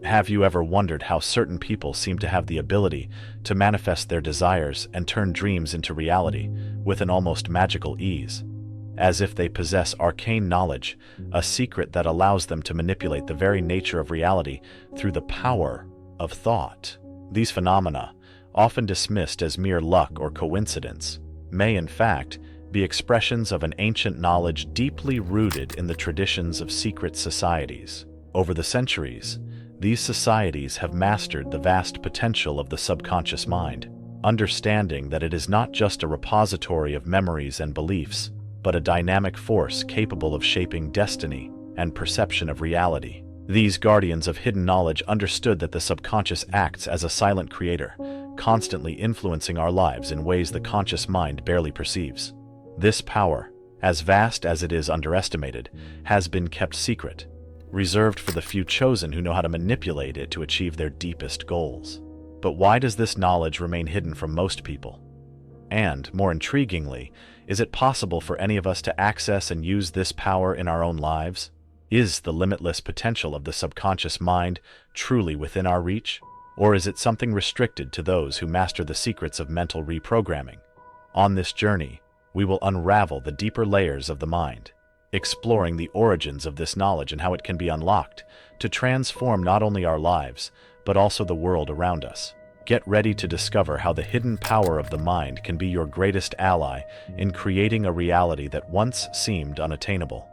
Have you ever wondered how certain people seem to have the ability to manifest their desires and turn dreams into reality with an almost magical ease, as if they possess arcane knowledge, a secret that allows them to manipulate the very nature of reality through the power of thought? These phenomena, often dismissed as mere luck or coincidence, may in fact be expressions of an ancient knowledge deeply rooted in the traditions of secret societies. Over the centuries, these societies have mastered the vast potential of the subconscious mind, understanding that it is not just a repository of memories and beliefs, but a dynamic force capable of shaping destiny and perception of reality. These guardians of hidden knowledge understood that the subconscious acts as a silent creator, constantly influencing our lives in ways the conscious mind barely perceives. This power, as vast as it is underestimated, has been kept secret, reserved for the few chosen who know how to manipulate it to achieve their deepest goals. But why does this knowledge remain hidden from most people? And, more intriguingly, is it possible for any of us to access and use this power in our own lives? Is the limitless potential of the subconscious mind truly within our reach? Or is it something restricted to those who master the secrets of mental reprogramming? On this journey, we will unravel the deeper layers of the mind, exploring the origins of this knowledge and how it can be unlocked to transform not only our lives, but also the world around us. Get ready to discover how the hidden power of the mind can be your greatest ally in creating a reality that once seemed unattainable.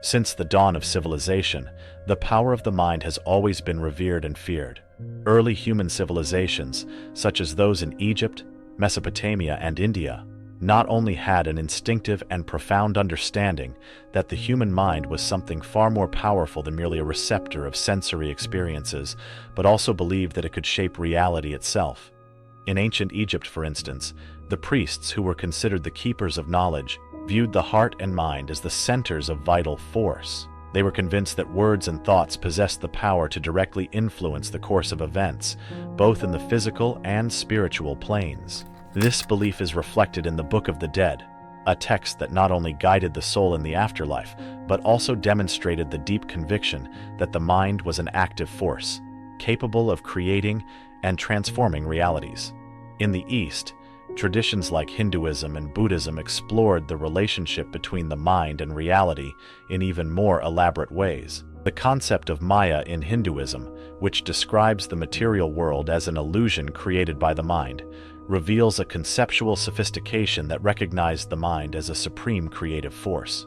Since the dawn of civilization, the power of the mind has always been revered and feared. Early human civilizations, such as those in Egypt, Mesopotamia, and India, not only had an instinctive and profound understanding that the human mind was something far more powerful than merely a receptor of sensory experiences, but also believed that it could shape reality itself. In ancient Egypt, for instance, the priests, who were considered the keepers of knowledge, viewed the heart and mind as the centers of vital force. They were convinced that words and thoughts possessed the power to directly influence the course of events, both in the physical and spiritual planes. This belief is reflected in the Book of the Dead, a text that not only guided the soul in the afterlife, but also demonstrated the deep conviction that the mind was an active force, capable of creating and transforming realities. In the East, traditions like Hinduism and Buddhism explored the relationship between the mind and reality in even more elaborate ways. The concept of Maya in Hinduism, which describes the material world as an illusion created by the mind, reveals a conceptual sophistication that recognized the mind as a supreme creative force.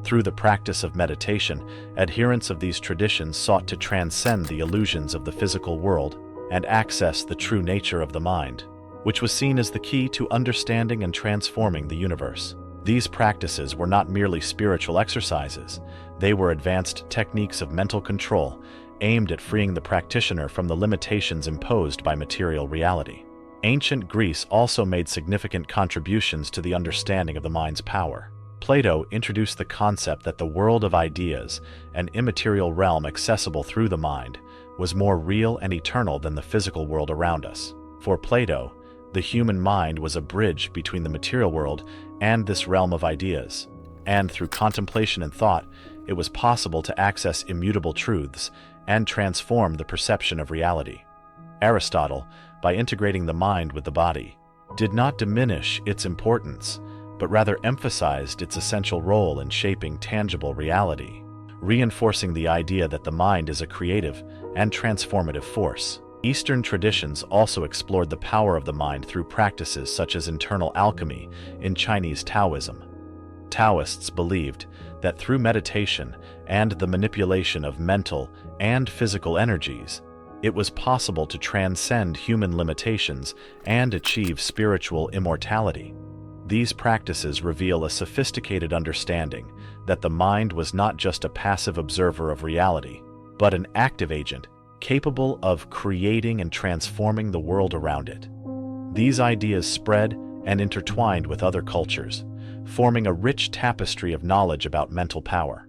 Through the practice of meditation, adherents of these traditions sought to transcend the illusions of the physical world and access the true nature of the mind, which was seen as the key to understanding and transforming the universe. These practices were not merely spiritual exercises. They were advanced techniques of mental control aimed at freeing the practitioner from the limitations imposed by material reality. Ancient Greece also made significant contributions to the understanding of the mind's power. Plato introduced the concept that the world of ideas, an immaterial realm accessible through the mind, was more real and eternal than the physical world around us. For Plato, the human mind was a bridge between the material world and this realm of ideas, and through contemplation and thought, it was possible to access immutable truths and transform the perception of reality. Aristotle, by integrating the mind with the body, did not diminish its importance, but rather emphasized its essential role in shaping tangible reality, reinforcing the idea that the mind is a creative and transformative force. Eastern traditions also explored the power of the mind through practices such as internal alchemy in Chinese Taoism. Taoists believed that through meditation and the manipulation of mental and physical energies, it was possible to transcend human limitations and achieve spiritual immortality. These practices reveal a sophisticated understanding that the mind was not just a passive observer of reality, but an active agent capable of creating and transforming the world around it. These ideas spread and intertwined with other cultures, forming a rich tapestry of knowledge about mental power.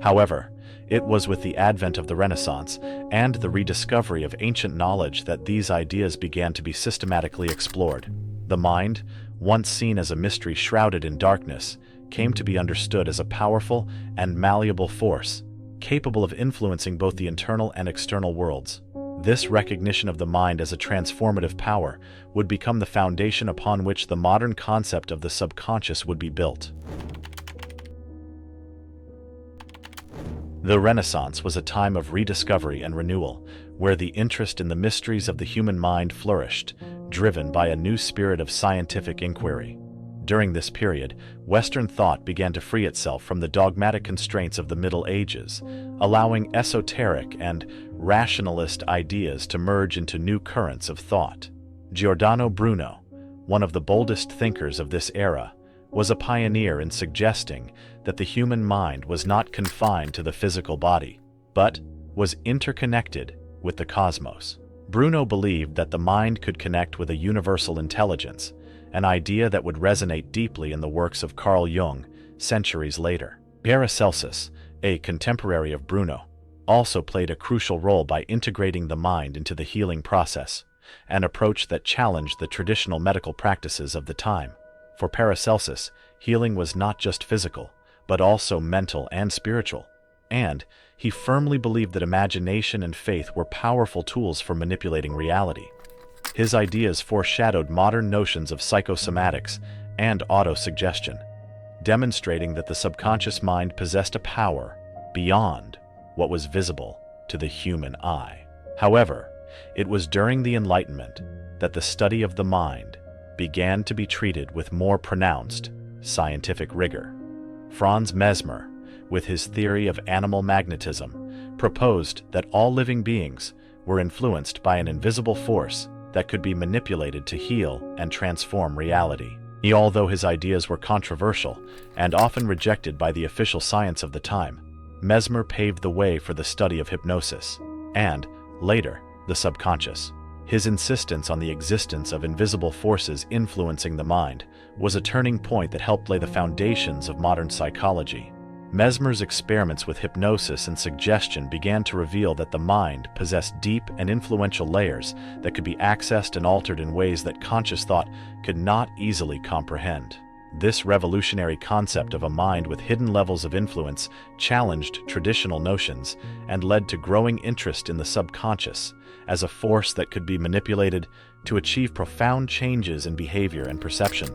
However, it was with the advent of the Renaissance and the rediscovery of ancient knowledge that these ideas began to be systematically explored. The mind, once seen as a mystery shrouded in darkness, came to be understood as a powerful and malleable force, capable of influencing both the internal and external worlds. This recognition of the mind as a transformative power would become the foundation upon which the modern concept of the subconscious would be built. The Renaissance was a time of rediscovery and renewal, where the interest in the mysteries of the human mind flourished, driven by a new spirit of scientific inquiry. During this period, Western thought began to free itself from the dogmatic constraints of the Middle Ages, allowing esoteric and rationalist ideas to merge into new currents of thought. Giordano Bruno, one of the boldest thinkers of this era, was a pioneer in suggesting that the human mind was not confined to the physical body, but was interconnected with the cosmos. Bruno believed that the mind could connect with a universal intelligence, an idea that would resonate deeply in the works of Carl Jung centuries later. Paracelsus, a contemporary of Bruno, also played a crucial role by integrating the mind into the healing process, an approach that challenged the traditional medical practices of the time. For Paracelsus, healing was not just physical, but also mental and spiritual, and he firmly believed that imagination and faith were powerful tools for manipulating reality. His ideas foreshadowed modern notions of psychosomatics and autosuggestion, demonstrating that the subconscious mind possessed a power beyond what was visible to the human eye. However, it was during the Enlightenment that the study of the mind began to be treated with more pronounced scientific rigor. Franz Mesmer, with his theory of animal magnetism, proposed that all living beings were influenced by an invisible force that could be manipulated to heal and transform reality. Although his ideas were controversial and often rejected by the official science of the time, Mesmer paved the way for the study of hypnosis and, later, the subconscious. His insistence on the existence of invisible forces influencing the mind was a turning point that helped lay the foundations of modern psychology. Mesmer's experiments with hypnosis and suggestion began to reveal that the mind possessed deep and influential layers that could be accessed and altered in ways that conscious thought could not easily comprehend. This revolutionary concept of a mind with hidden levels of influence challenged traditional notions and led to growing interest in the subconscious as a force that could be manipulated to achieve profound changes in behavior and perception.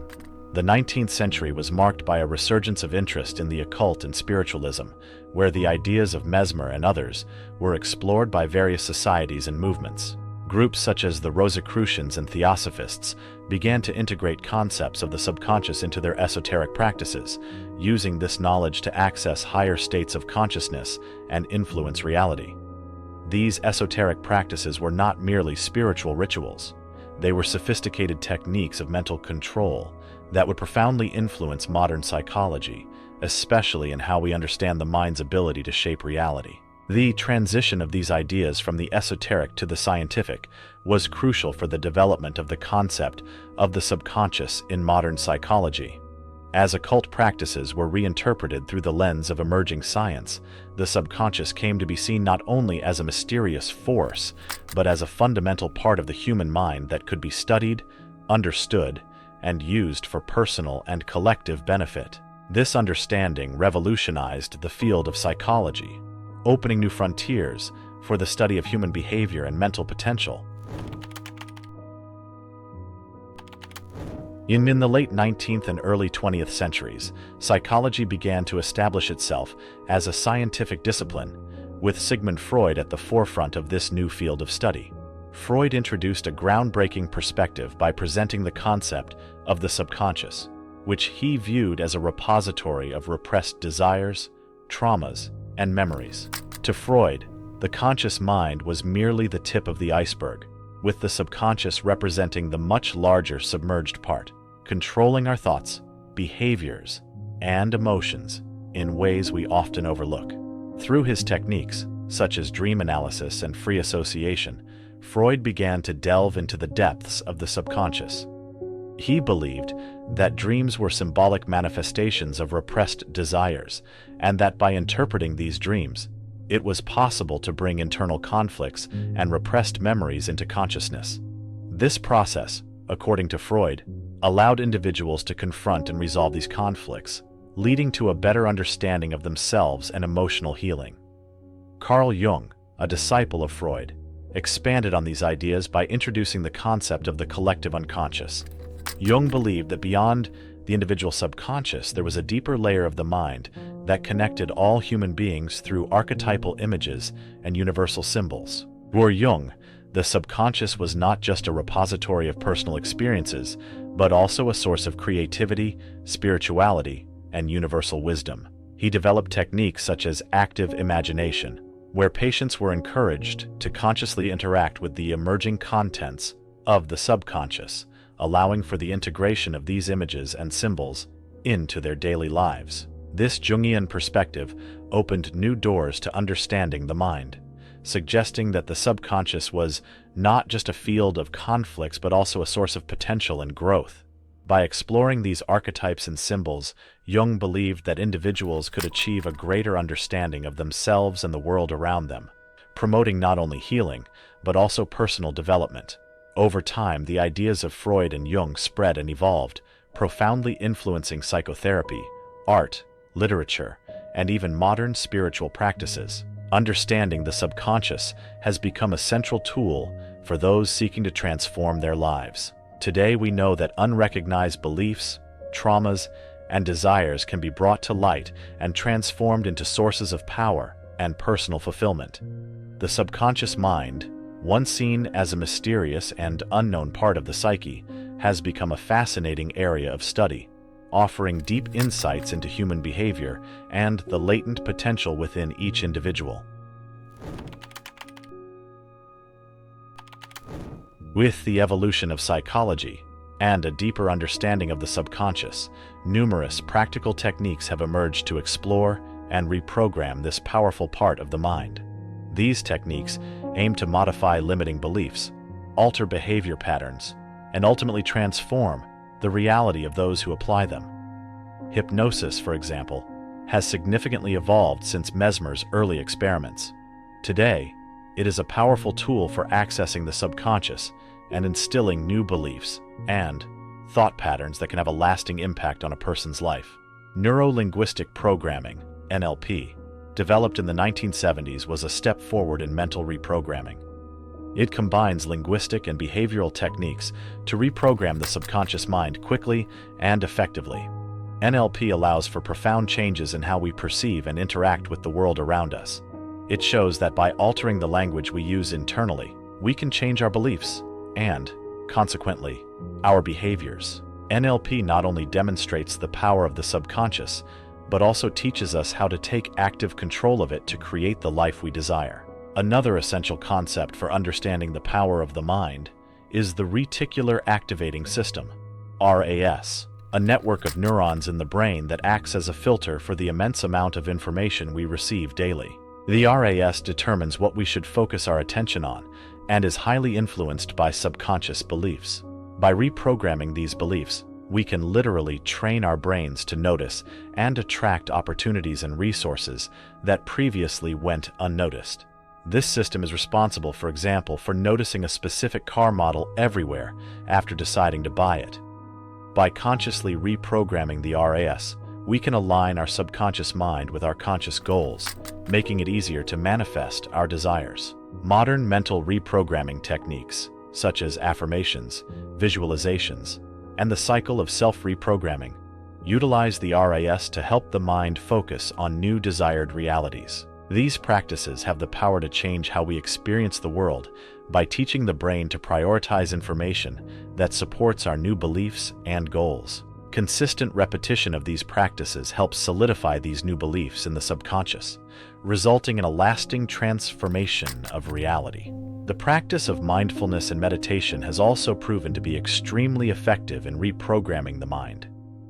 The 19th century was marked by a resurgence of interest in the occult and spiritualism, where the ideas of Mesmer and others were explored by various societies and movements. Groups such as the Rosicrucians and Theosophists began to integrate concepts of the subconscious into their esoteric practices, using this knowledge to access higher states of consciousness and influence reality. These esoteric practices were not merely spiritual rituals. They were sophisticated techniques of mental control that would profoundly influence modern psychology, especially in how we understand the mind's ability to shape reality. The transition of these ideas from the esoteric to the scientific was crucial for the development of the concept of the subconscious in modern psychology. As occult practices were reinterpreted through the lens of emerging science, the subconscious came to be seen not only as a mysterious force, but as a fundamental part of the human mind that could be studied, understood, and used for personal and collective benefit. This understanding revolutionized the field of psychology, opening new frontiers for the study of human behavior and mental potential. In the late 19th and early 20th centuries, psychology began to establish itself as a scientific discipline, with Sigmund Freud at the forefront of this new field of study. Freud introduced a groundbreaking perspective by presenting the concept of the subconscious, which he viewed as a repository of repressed desires, traumas, and memories. To Freud, the conscious mind was merely the tip of the iceberg, with the subconscious representing the much larger submerged part, controlling our thoughts, behaviors, and emotions in ways we often overlook. Through his techniques, such as dream analysis and free association, Freud began to delve into the depths of the subconscious. He believed that dreams were symbolic manifestations of repressed desires, and that by interpreting these dreams, it was possible to bring internal conflicts and repressed memories into consciousness. This process, according to Freud, allowed individuals to confront and resolve these conflicts, leading to a better understanding of themselves and emotional healing. Carl Jung, a disciple of Freud, expanded on these ideas by introducing the concept of the collective unconscious. Jung believed that beyond the individual subconscious, there was a deeper layer of the mind that connected all human beings through archetypal images and universal symbols. For Jung, the subconscious was not just a repository of personal experiences, but also a source of creativity, spirituality, and universal wisdom. He developed techniques such as active imagination, where patients were encouraged to consciously interact with the emerging contents of the subconscious, allowing for the integration of these images and symbols into their daily lives. This Jungian perspective opened new doors to understanding the mind, suggesting that the subconscious was not just a field of conflicts but also a source of potential and growth. By exploring these archetypes and symbols, Jung believed that individuals could achieve a greater understanding of themselves and the world around them, promoting not only healing but also personal development. Over time, the ideas of Freud and Jung spread and evolved, profoundly influencing psychotherapy, art, literature, and even modern spiritual practices. Understanding the subconscious has become a central tool for those seeking to transform their lives. Today, we know that unrecognized beliefs, traumas, and desires can be brought to light and transformed into sources of power and personal fulfillment. The subconscious mind, once seen as a mysterious and unknown part of the psyche, has become a fascinating area of study, offering deep insights into human behavior and the latent potential within each individual. With the evolution of psychology and a deeper understanding of the subconscious, numerous practical techniques have emerged to explore and reprogram this powerful part of the mind. These techniques aim to modify limiting beliefs, alter behavior patterns, and ultimately transform the reality of those who apply them. Hypnosis, for example, has significantly evolved since Mesmer's early experiments. Today, it is a powerful tool for accessing the subconscious and instilling new beliefs and thought patterns that can have a lasting impact on a person's life. Neuro-linguistic programming, NLP, developed in the 1970s, was a step forward in mental reprogramming. It combines linguistic and behavioral techniques to reprogram the subconscious mind quickly and effectively. NLP allows for profound changes in how we perceive and interact with the world around us. It shows that by altering the language we use internally, we can change our beliefs and, consequently, our behaviors. NLP not only demonstrates the power of the subconscious, but also teaches us how to take active control of it to create the life we desire. Another essential concept for understanding the power of the mind is the reticular activating system, RAS, a network of neurons in the brain that acts as a filter for the immense amount of information we receive daily. The RAS determines what we should focus our attention on and is highly influenced by subconscious beliefs. By reprogramming these beliefs, we can literally train our brains to notice and attract opportunities and resources that previously went unnoticed. This system is responsible, for example, for noticing a specific car model everywhere after deciding to buy it. By consciously reprogramming the RAS, we can align our subconscious mind with our conscious goals, making it easier to manifest our desires. Modern mental reprogramming techniques, such as affirmations, visualizations, and the cycle of self-reprogramming, utilize the RAS to help the mind focus on new desired realities. These practices have the power to change how we experience the world by teaching the brain to prioritize information that supports our new beliefs and goals. Consistent repetition of these practices helps solidify these new beliefs in the subconscious, resulting in a lasting transformation of reality. The practice of mindfulness and meditation has also proven to be extremely effective in reprogramming the mind.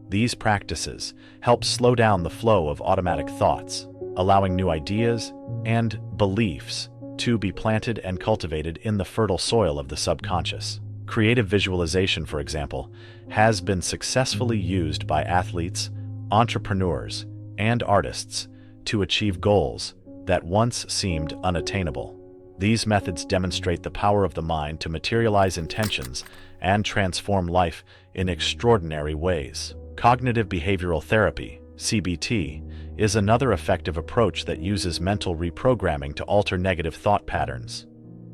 These practices help slow down the flow of automatic thoughts, allowing new ideas and beliefs to be planted and cultivated in the fertile soil of the subconscious. Creative visualization, for example, has been successfully used by athletes, entrepreneurs, and artists to achieve goals that once seemed unattainable. These methods demonstrate the power of the mind to materialize intentions and transform life in extraordinary ways. Cognitive behavioral therapy, CBT, is another effective approach that uses mental reprogramming to alter negative thought patterns.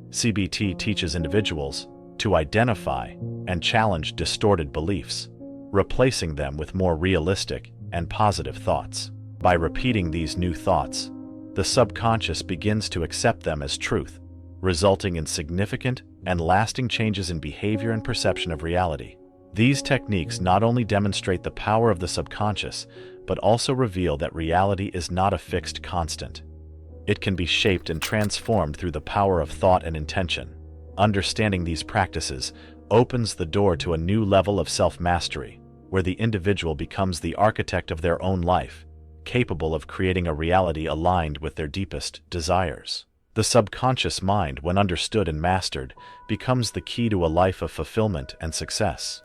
CBT teaches individuals to identify and challenge distorted beliefs, replacing them with more realistic and positive thoughts. By repeating these new thoughts, the subconscious begins to accept them as truth, resulting in significant and lasting changes in behavior and perception of reality. These techniques not only demonstrate the power of the subconscious, but also reveal that reality is not a fixed constant. It can be shaped and transformed through the power of thought and intention. Understanding these practices opens the door to a new level of self-mastery, where the individual becomes the architect of their own life, capable of creating a reality aligned with their deepest desires. The subconscious mind, when understood and mastered, becomes the key to a life of fulfillment and success.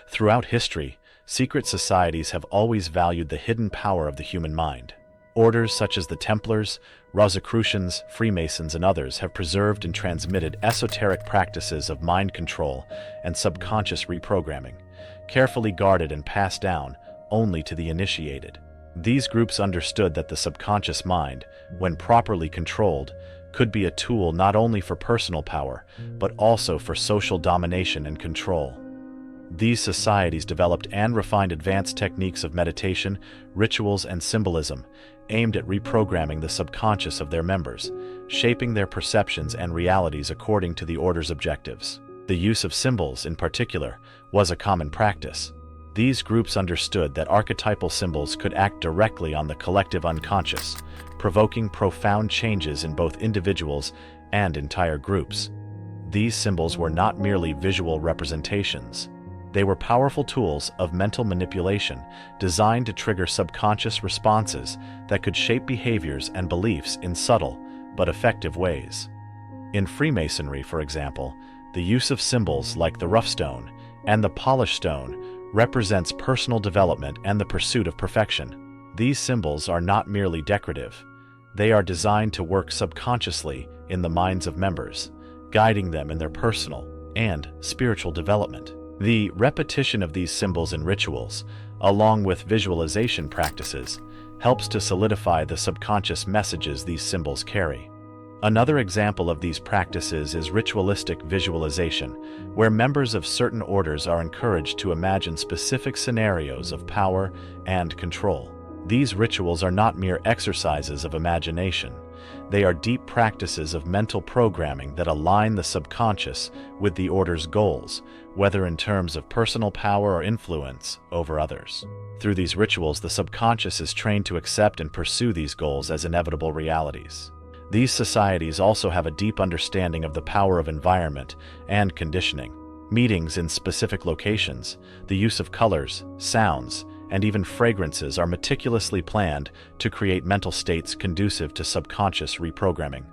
Throughout history, secret societies have always valued the hidden power of the human mind. Orders such as the Templars, Rosicrucians, Freemasons, and others have preserved and transmitted esoteric practices of mind control and subconscious reprogramming, carefully guarded and passed down only to the initiated. These groups understood that the subconscious mind, when properly controlled, could be a tool not only for personal power, but also for social domination and control. These societies developed and refined advanced techniques of meditation, rituals, and symbolism, aimed at reprogramming the subconscious of their members, shaping their perceptions and realities according to the order's objectives. The use of symbols, in particular, was a common practice. These groups understood that archetypal symbols could act directly on the collective unconscious, provoking profound changes in both individuals and entire groups. These symbols were not merely visual representations. They were powerful tools of mental manipulation designed to trigger subconscious responses that could shape behaviors and beliefs in subtle but effective ways. In Freemasonry, for example, the use of symbols like the rough stone and the polished stone represents personal development and the pursuit of perfection. These symbols are not merely decorative. They are designed to work subconsciously in the minds of members, guiding them in their personal and spiritual development. The repetition of these symbols and rituals, along with visualization practices, helps to solidify the subconscious messages these symbols carry. Another example of these practices is ritualistic visualization, where members of certain orders are encouraged to imagine specific scenarios of power and control. These rituals are not mere exercises of imagination. They are deep practices of mental programming that align the subconscious with the order's goals, whether in terms of personal power or influence over others. Through these rituals, the subconscious is trained to accept and pursue these goals as inevitable realities. These societies also have a deep understanding of the power of environment and conditioning. Meetings in specific locations, the use of colors, sounds, and even fragrances are meticulously planned to create mental states conducive to subconscious reprogramming.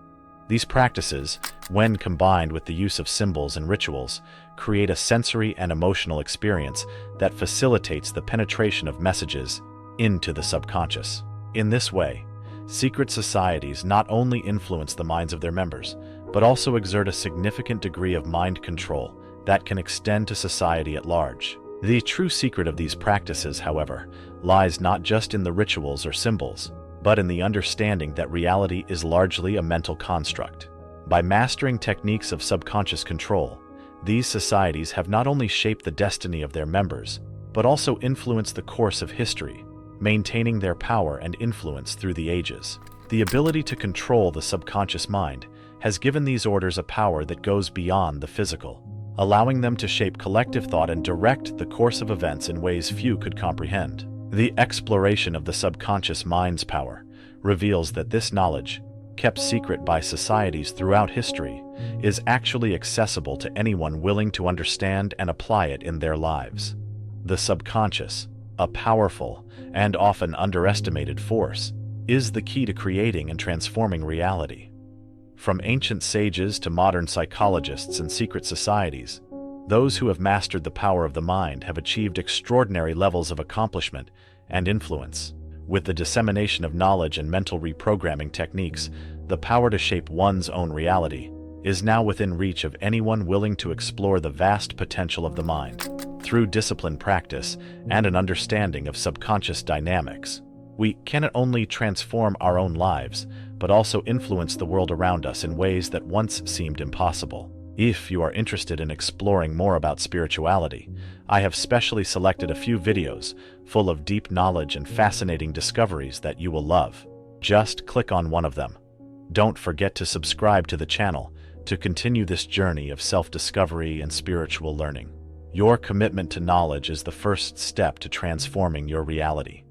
These practices, when combined with the use of symbols and rituals, create a sensory and emotional experience that facilitates the penetration of messages into the subconscious. In this way, secret societies not only influence the minds of their members, but also exert a significant degree of mind control that can extend to society at large. The true secret of these practices, however, lies not just in the rituals or symbols, but in the understanding that reality is largely a mental construct. By mastering techniques of subconscious control, these societies have not only shaped the destiny of their members, but also influenced the course of history, maintaining their power and influence through the ages. The ability to control the subconscious mind has given these orders a power that goes beyond the physical, allowing them to shape collective thought and direct the course of events in ways few could comprehend. The exploration of the subconscious mind's power reveals that this knowledge, kept secret by societies throughout history, is actually accessible to anyone willing to understand and apply it in their lives. The subconscious, a powerful and often underestimated force, is the key to creating and transforming reality. From ancient sages to modern psychologists and secret societies, those who have mastered the power of the mind have achieved extraordinary levels of accomplishment and influence. With the dissemination of knowledge and mental reprogramming techniques, the power to shape one's own reality is now within reach of anyone willing to explore the vast potential of the mind. Through disciplined practice and an understanding of subconscious dynamics, we can not only transform our own lives, but also influence the world around us in ways that once seemed impossible. If you are interested in exploring more about spirituality, I have specially selected a few videos full of deep knowledge and fascinating discoveries that you will love. Just click on one of them. Don't forget to subscribe to the channel to continue this journey of self-discovery and spiritual learning. Your commitment to knowledge is the first step to transforming your reality.